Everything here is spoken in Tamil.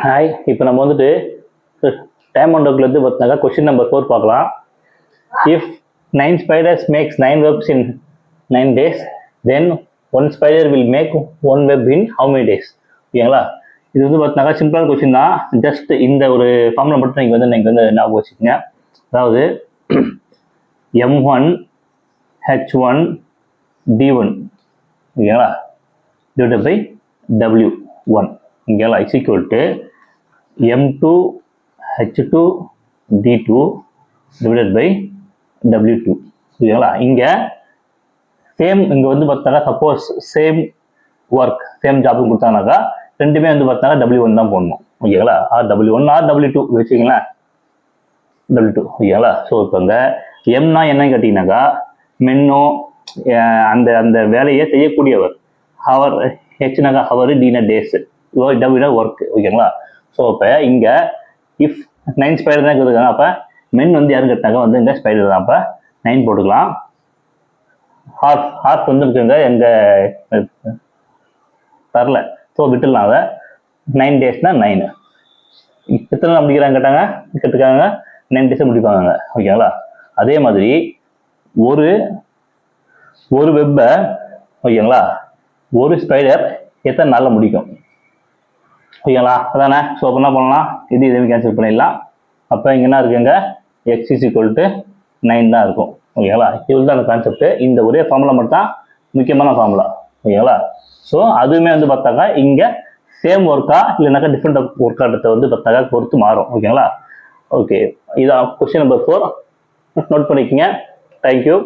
ஹாய், இப்போ நம்ம வந்துட்டு டைம் ஒன்றுக்குலேருந்து பார்த்தீங்கன்னா கொஸ்டின் நம்பர் 4 பார்க்கலாம். If 9 spiders makes 9 webs in 9 days, then 1 spider will make 1 web in how many days? ஓகேங்களா? இது வந்து பார்த்தீங்கன்னா சிம்பிளான கொஸ்டின் தான். ஜஸ்ட் இந்த ஒரு ஃபார்முலா மட்டும் நீங்கள் வந்து ஞாபகம் வச்சுக்கோங்க. அதாவது M1 H1 D1 ஓகேங்களா டிவைடட் பை W1 ஓகேங்களா is equal to M2 H2 D2 divided by W2 ஓகேங்களா. இங்கே சேம் இங்கே வந்து பார்த்தாக்கா suppose same work same job கொடுத்தாங்கனாக்கா ரெண்டுமே வந்து பார்த்தாங்க W1 தான் போடணும் ஓகேங்களா. W1 ஆர் W2 வச்சுக்கிங்களேன் W2 ஓகேங்களா. ஸோ இப்போ இந்த எம்னா என்னன்னு கேட்டிங்கனாக்கா மென்னோ அந்த அந்த வேலையை செய்யக்கூடியவர், ஹவர் ஹெச்னாக்கா ஹவர், டீனா டேஸ், டபிள்யூனா ஒர்க் ஓகேங்களா. ஸோ இப்போ இங்கே இஃப் 9 ஸ்பைடர் தான் கொடுத்துருக்காங்க, அப்போ மென் வந்து யாரும் கேட்டாங்க வந்து இந்த ஸ்பைடர் தான், அப்போ 9 போட்டுக்கலாம். ஹார்ஸ் வந்து இருக்குங்க எங்கள் தரல, ஸோ விட்டுடலாம் அதை. 9 டேஸ்னா 9 எத்தனை நாள் முடிக்கிறாங்க கேட்டாங்க, கேட்டுருக்காங்க 9 டேஸை முடிப்பாங்க ஓகேங்களா. அதே மாதிரி ஒரு வெப்பை ஓகேங்களா ஒரு ஸ்பைடர் எத்தனை நாளில் முடிக்கும் ஓகேங்களா, அதானே. ஸோ அப்போ என்ன பண்ணலாம், இது எதுவும் கேன்சல் பண்ணிடலாம். அப்போ இங்கே என்ன இருக்குங்க எக்ஸ் இஸ் ஈக்குவல் டு 9 தான் இருக்கும் ஓகேங்களா. இது தான் அந்த கான்செப்ட். இந்த ஒரே ஃபார்முலா மட்டும் தான் முக்கியமான ஃபார்முலா ஓகேங்களா. ஸோ அதுவுமே வந்து பார்த்தாக்கா இங்கே சேம் ஒர்க்கா இல்லைனாக்கா டிஃப்ரெண்ட் ஒர்க்காட்டத்தை வந்து பார்த்தாக்கா பொறுத்து மாறும் ஓகேங்களா. ஓகே, இதான் கொஸ்டின் நம்பர் 4 நோட் பண்ணிக்கோங்க. தேங்க்யூ.